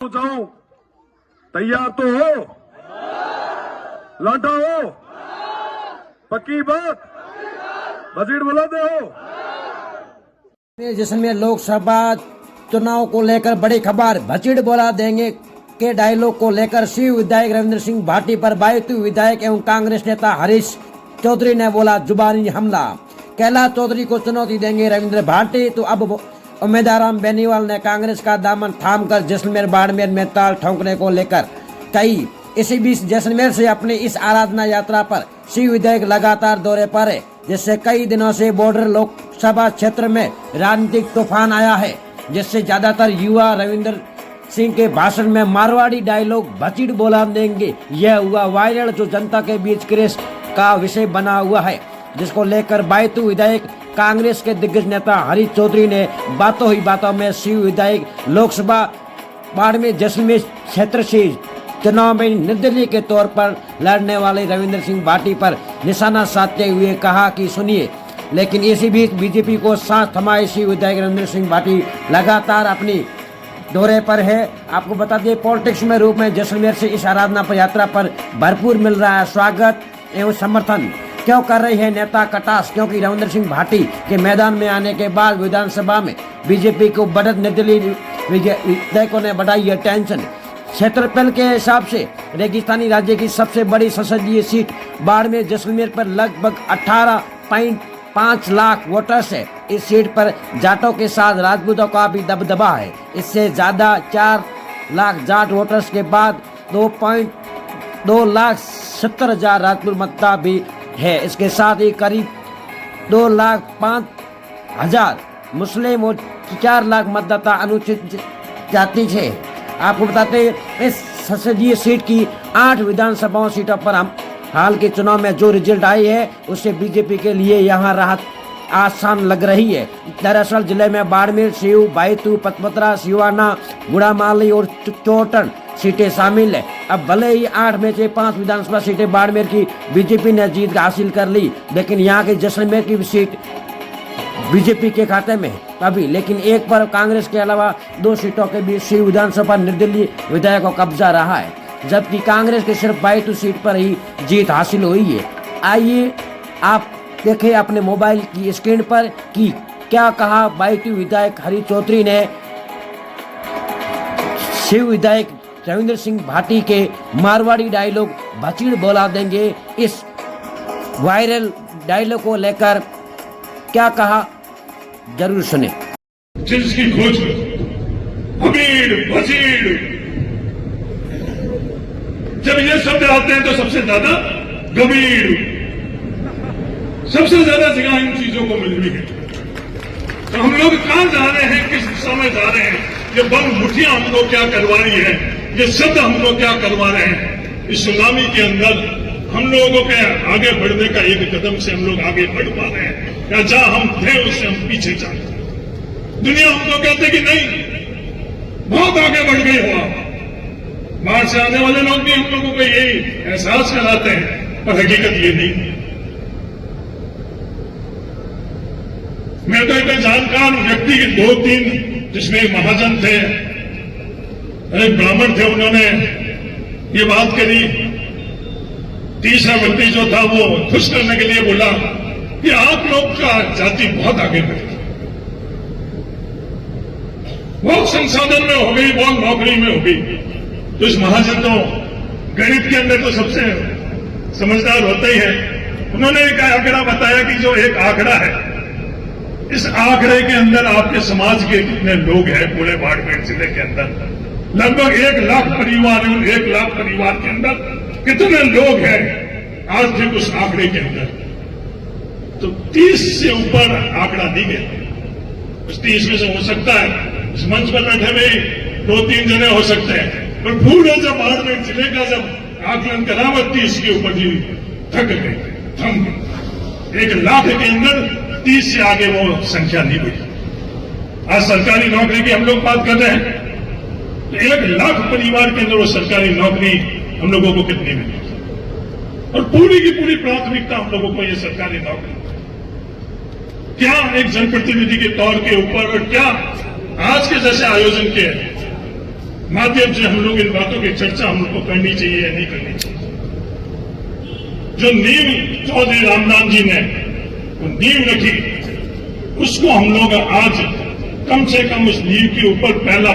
जाऊं, तैयार तो हो? लौटा हो? पक्की बात? बजट बुला दे हो? जिसमें लोकसभा चुनाव को लेकर बड़ी खबर, भचीड़ बोला देंगे के डायलॉग को लेकर शिव विधायक रविंद्र सिंह भाटी पर बायतू विधायक एवं कांग्रेस नेता हरीश चौधरी ने बोला जुबानी हमला। कैलाश चौधरी को चुनौती देंगे रविंद्र भाटी, तो अब उम्मीदवार बेनीवाल ने कांग्रेस का दामन थामकर जैसलमेर बाड़मेर में ताल ठोंकने को लेकर कही। इसी बीच जैसलमेर से अपनी इस आराधना यात्रा पर शिव विधायक लगातार दौरे पर है, जिससे कई दिनों से बॉर्डर लोकसभा क्षेत्र में राजनीतिक तूफान आया है, जिससे ज्यादातर युवा रविंद्र सिंह के भाषण में मारवाड़ी डायलॉग भचीड़ बोला देंगे यह हुआ वायरल, जो जनता के बीच क्रेज का विषय बना हुआ है, जिसको लेकर बायतू विधायक कांग्रेस के दिग्गज नेता हरीश चौधरी ने बातों ही बातों में शिव विधायक लोकसभा बाड़मेर जैसलमेर क्षेत्र से चुनाव में निर्दलीय के तौर पर लड़ने वाले रविंद्र सिंह भाटी पर निशाना साधते हुए कहा कि सुनिए। लेकिन इसी बीच बीजेपी को साथ थमाए शिव विधायक रविंद्र सिंह भाटी लगातार अपनी दौरे पर है। आपको बता दें, पॉलिटिक्स में रूप में जैसलमेर से इस आराधना यात्रा पर भरपूर मिल रहा है स्वागत एवं समर्थन। क्यों कर रही है नेता कटास? क्योंकि रविंद्र सिंह भाटी के मैदान में आने के बाद विधानसभा में बीजेपी को बढ़त निर्दलीय विधायकों ने बढ़ाई है टेंशन। क्षेत्रफल के हिसाब से रेगिस्तानी राज्य की सबसे बड़ी संसदीय सीट बाड़मेर जैसलमेर पर लगभग 18.5 लाख वोटर्स है। इस सीट पर जाटों के साथ राजपूतों का भी दबदबा है। इससे ज्यादा 4 लाख जाट वोटर्स के बाद 2,70,000 राजपूत मतदाता भी है। इसके साथ ही करीब 2,05,000 मुस्लिम और 4 लाख मतदाता अनुसूचित जाति है। आपको बताते हैं, इस संसदीय सीट की 8 विधानसभा सीटों पर हम हाल के चुनाव में जो रिजल्ट आई है, उससे बीजेपी के लिए यहां राहत आसान लग रही है। दरअसल जिले में बाड़मेर, शिव, बायतू, पचमतरा, सिवाना, गुड़ामाली और चोटन सीटें शामिल है। अब भले ही 8 में से 5 विधानसभा सीटें बाड़मेर की बीजेपी ने जीत हासिल कर ली, लेकिन यहाँ की जैसलमेर की सीट बीजेपी के खाते में अभी। लेकिन एक पर कांग्रेस के अलावा 2 सीटों के बीच शिव विधानसभा निर्दलीय विधायक का कब्जा रहा है, जबकि कांग्रेस के सिर्फ बायतू सीट पर ही जीत हासिल हुई है। आइए आप देखें अपने मोबाइल की स्क्रीन पर कि क्या कहा बायतू विधायक हरीश चौधरी ने शिव विधायक रविंद्र सिंह भाटी के मारवाड़ी डायलॉग भचीड़ बोला देंगे इस वायरल डायलॉग को लेकर क्या कहा, जरूर सुने। जिसकी खोज भचीड़ भचीड़, जब ये शब्द आते हैं तो सबसे ज्यादा गंभीर, सबसे ज्यादा जगह इन चीजों को मिल रही है। तो हम लोग कहां जा रहे हैं, किस दिशा में जा रहे हैं? ये बम मुठियां हम लोग क्या करवा रही है, ये शब्द हम लोग क्या करवा रहे हैं? इस सुनामी के अंदर हम लोगों के आगे बढ़ने का एक कदम से हम लोग आगे बढ़ पा रहे हैं, या जहां हम थे उससे हम पीछे जा रहे हैं। दुनिया हमको कहते कि नहीं, बहुत आगे बढ़ गई हो आप। बाहर से आने वाले लोग भी हम लोगों को यही एहसास कराते हैं, पर हकीकत ये नहीं। मैं तो एक जानकार व्यक्ति 2-3, जिसमें एक महाजन थे, एक ब्राह्मण थे, उन्होंने ये बात करी। तीसरा व्यक्ति जो था वो खुश करने के लिए बोला कि आप लोग का जाति बहुत आगे बढ़ी, बहुत संसाधन में हो गई, बहुत नौकरी में हो गई। तो इस महाजन तो गणित के अंदर तो सबसे समझदार होते ही है। उन्होंने एक आंकड़ा बताया कि जो एक आंकड़ा है, इस आंकड़े के अंदर आपके समाज के कितने लोग हैं पूरे बाड़मेर जिले के अंदर, लगभग 1 लाख परिवार है। 1 लाख परिवार के अंदर कितने लोग हैं आज भी उस आंकड़े के अंदर? तो 30 से ऊपर आंकड़ा नहीं गया। उस 30 में से हो सकता है इस मंच पर बैठे में 2-3 जने हो सकते हैं, पर पूरे जब बाड़मेर जिले का जब आकलन करा, 30 के ऊपर जी थक गए, थम गए। 1 लाख के अंदर 30 से आगे वो संख्या नहीं बढ़ी। आज सरकारी नौकरी की हम लोग बात कर रहे हैं, 1 लाख परिवार के अंदर वो सरकारी नौकरी हम लोगों को कितनी मिली, और पूरी की पूरी प्राथमिकता हम लोगों को ये सरकारी नौकरी। क्या एक जनप्रतिनिधि के तौर के ऊपर, और क्या आज के जैसे आयोजन के माध्यम से हम लोग इन बातों की चर्चा हमको करनी चाहिए या नहीं करनी चाहिए। जो नींव चौधरी रामदान जी ने वो नींव रखी, उसको हम लोग आज कम से कम उस नींव के ऊपर पहला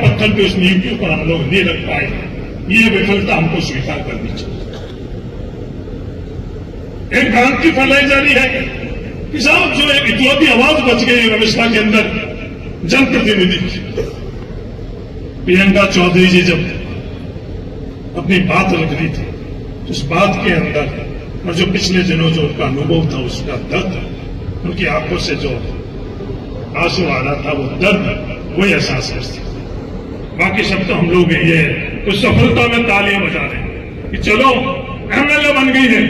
पत्थर भी उस नींव के ऊपर हम लोग नहीं रख पाए। ये विफलता हमको स्वीकार करनी चाहिए। एक भ्रांति फैलाई जा रही है कि साहब जो एक इकलौती आवाज बच गई व्यवस्था के अंदर जनप्रतिनिधि की, प्रियंका चौधरी जी जब अपनी बात रख रही थी, उस बात के अंदर और जो पिछले दिनों जो उनका अनुभव था, उसका दर्द, उनकी आंखों से जो आंसू आ रहा था, वो दर्द, वो एहसास करती। बाकी सब तो हम लोग ये तो सफलता में तालियां बजा रहे हैं कि चलो एमएलए बन गई है,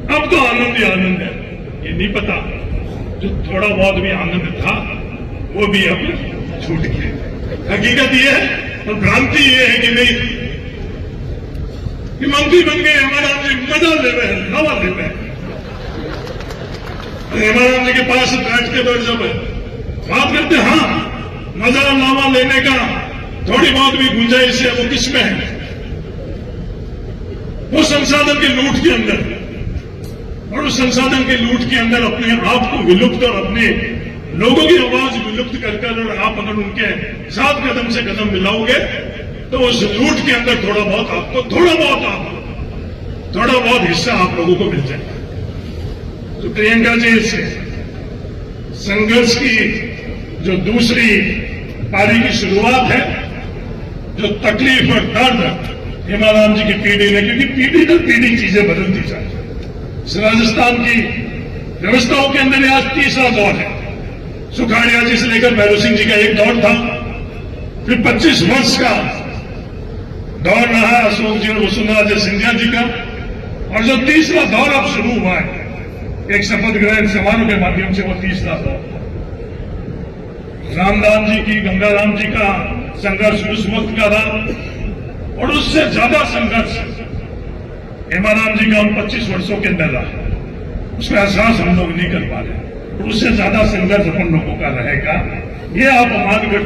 अब तो आनंद ही आनंद है। ये नहीं पता जो थोड़ा बहुत भी आनंद था वो भी अब छूट गया। हकीकत ये है और भ्रांति ये है कि नहीं कि मंत्री बन गए हेमाराम जी, मजा ले रहे हैं, हवा ले रहे हैं। हेमाराम जी के पास बैठ के बैठ जब बात करते, हाँ मजा लावा लेने का थोड़ी बहुत भी गुंजाइश है, वो किसमें है? वो संसाधन के लूट के अंदर, और उस संसाधन के लूट के अंदर अपने आप को विलुप्त और अपने लोगों की आवाज विलुप्त कर और आप अगर उनके साथ कदम से कदम मिलाओगे तो उस लूट के अंदर थोड़ा बहुत हिस्सा आप लोगों को मिल जाएगा। तो प्रियंका जी से संघर्ष की जो दूसरी पारी की शुरुआत है, जो तकलीफ और दर्द हेमाराम जी की पीढ़ी ने, क्योंकि पीढ़ी दर पीढ़ी चीजें बदलती जाए। राजस्थान की व्यवस्थाओं के अंदर आज तीसरा दौर है। सुखाड़िया जी से लेकर भैरव सिंह जी का एक दौर था, फिर 25 वर्ष का दौर रहा अशोक जी और वसुंधरा सिंधिया जी का, और जो तीसरा दौर अब शुरू हुआ है एक शपथ ग्रहण समारोह के माध्यम से, वो तीसरा दौर रामदान जी की, गंगाराम जी का संघर्ष उस वक्त का रहा, और उससे ज्यादा संघर्ष हेमाराम जी का उन 25 वर्षों के अंदर रहा। उसका एहसास हम लोग नहीं कर पा रहे, और उससे ज्यादा संघर्ष अपन लोगों का रहेगा। ये आप मानकर,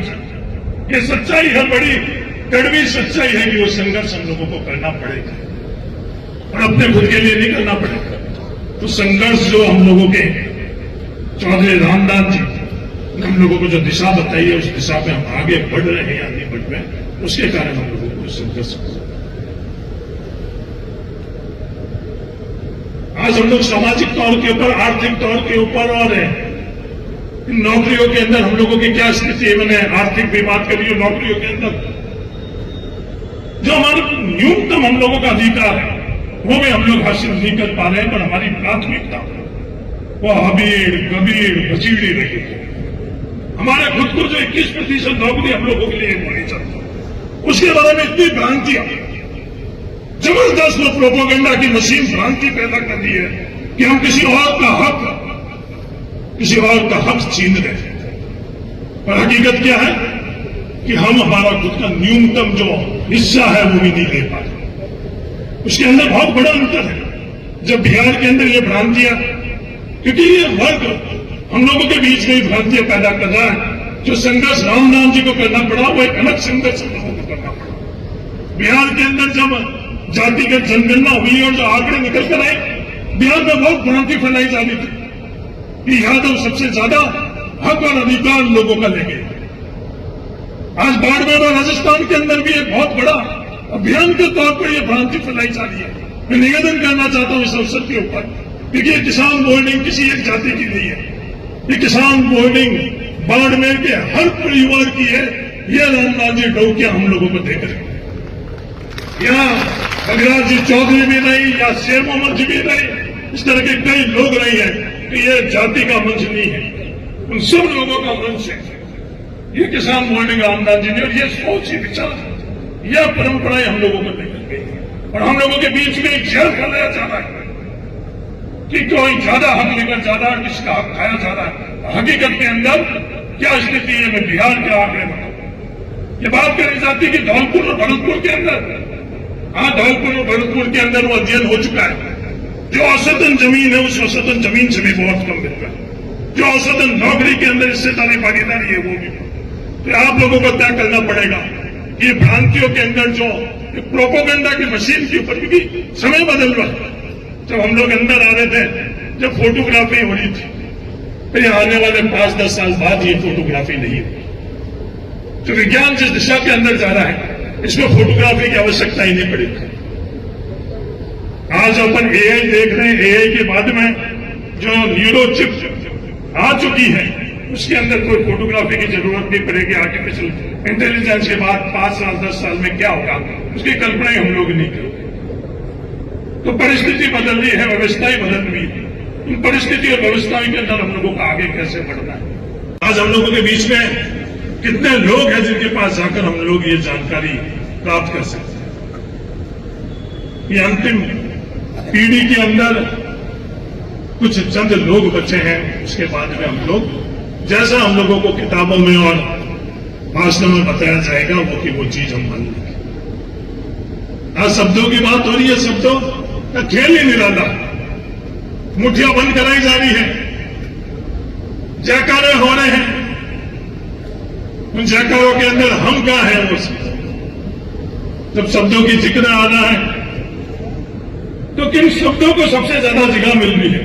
ये सच्चाई है, बड़ी कड़वी सच्चाई है कि वो संघर्ष हम लोगों को करना पड़ेगा और अपने खुद के लिए नहीं करना पड़ेगा। तो संघर्ष जो हम लोगों के चौधरी रामदान जी ने हम लोगों को जो दिशा बताई है, उस दिशा में हम आगे बढ़ रहे हैं या नहीं बढ़ रहे, उसके कारण हम लोगों को संघर्ष। आज हम लोग सामाजिक तौर के ऊपर, आर्थिक तौर के ऊपर और नौकरियों के अंदर हम लोगों की क्या स्थिति है, मैंने आर्थिक भी बात करी है। नौकरियों के अंदर जो हमारा न्यूनतम हम लोगों का अधिकार है वो भी हम लोग हासिल नहीं कर पा रहे हैं, पर हमारी प्राथमिकता वो हबीड़ गबीड़ बचीड़ी रही है। हमारे खुद को जो 21% नौकरी हम लोगों के लिए होनी चाहिए, उसके बारे में इतनी भ्रांतियां, जबरदस्त प्रोपोगंडा की मशीन भ्रांति पैदा कर दी है कि हम किसी और का हक छीन रहे हैं। और हकीकत क्या है कि हम हमारा खुद का न्यूनतम जो हिस्सा है वो भी नहीं ले पा रहे। उसके अंदर बहुत बड़ा अंतर है। जब बिहार के अंदर ये भ्रांतियां, क्योंकि ये वर्ग हम लोगों के बीच में भ्रांतियां पैदा कर रहा है, जो संघर्ष रामदान जी को करना पड़ा वो एक अलग संघर्ष हम लोगों को करना पड़ा। बिहार के अंदर जब जातिगत जनगणना हुई और जो आंकड़े निकल कर आए, बिहार में बहुत भ्रांति फैलाई जा रही थी कि यादव सबसे ज्यादा हक और अधिकार लोगों का ले गए। आज बाड़मेर और राजस्थान के अंदर भी एक बहुत बड़ा अभियान के तौर पर यह भ्रांति फैलाई जा रही है। मैं निवेदन करना चाहता हूं इस अवसर के ऊपर, क्योंकि ये किसान बोर्डिंग किसी एक जाति की नहीं है, ये किसान बोर्डिंग बाड़मेर के हर परिवार की है। यह रामदान जी डोकिया हम लोगों को देख रहे हैं। यहाँ बगराज जी चौधरी भी नहीं या शेर मोहम्मद जी भी नहीं, इस तरह के कई लोग नहीं है कि ये जाति का मंच नहीं है, उन सब लोगों का मंच है ये किसान बोर्डिंग रामदान जी ने। और ये सोच ही विचार, यह परंपराएं हम लोगों को लेकर गई और हम लोगों के बीच में एक जहर फैलाया जा रहा है कि कोई ज्यादा हक लेकर जा रहा है, किसका हक खाया जा रहा है। हकीकत के अंदर क्या स्थिति है, मैं बिहार के आंकड़े बताऊं। ये बात करी जाती है कि धौलपुर और भरतपुर के अंदर, हाँ धौलपुर और भरतपुर के अंदर वो अध्ययन हो चुका है, जो औसतन जमीन है उस औसतन जमीन से भी बहुत कम मिलता है, जो औसतन नौकरी के अंदर हिस्सेदारी भागीदारी है वो भी। तो आप लोगों को तय करना पड़ेगा कि ये भ्रांतियों के अंदर जो प्रोपोगंडा की मशीन के ऊपर, क्योंकि समय बदल रहा है। जब हम लोग अंदर आ रहे थे, जब फोटोग्राफी हो रही थी, फिर आने वाले 5-10 साल बाद ये फोटोग्राफी नहीं होगी। जो विज्ञान जिस दिशा के अंदर जा रहा है, इसमें फोटोग्राफी की आवश्यकता ही नहीं पड़ेगी। आज अपन एआई देख रहे हैं, एआई के बाद में जो न्यूरो चिप आ चुकी है, उसके अंदर कोई फोटोग्राफी की जरूरत नहीं पड़ेगी। आर्टिफिशियल इंटेलिजेंस के बाद 5 साल 10 साल में क्या होगा, उसकी कल्पना ही हम लोग नहीं करते। तो परिस्थिति बदल रही है, व्यवस्थाएं बदल रही है। उन परिस्थिति और व्यवस्थाओं के अंदर हम लोगों को आगे कैसे बढ़ना है। आज हम लोगों के बीच में कितने लोग हैं जिनके पास जाकर हम लोग ये जानकारी प्राप्त कर सकते हैं। ये अंतिम पीढ़ी के अंदर कुछ चंद लोग बचे हैं, उसके बाद में हम लोग जैसा हम लोगों को किताबों में और भाषणों में बताया जाएगा वो चीज हम मान लेंगे। आज शब्दों की बात हो रही है, शब्दों का खेल ही निराला, मुठ्ठियां बंद कराई जा रही है, जयकारे हो रहे हैं। उन जयकारों के अंदर हम क्या है, वो जब शब्दों की जिक्र आ रहा है तो किन शब्दों को सबसे ज्यादा जगह मिल रही है?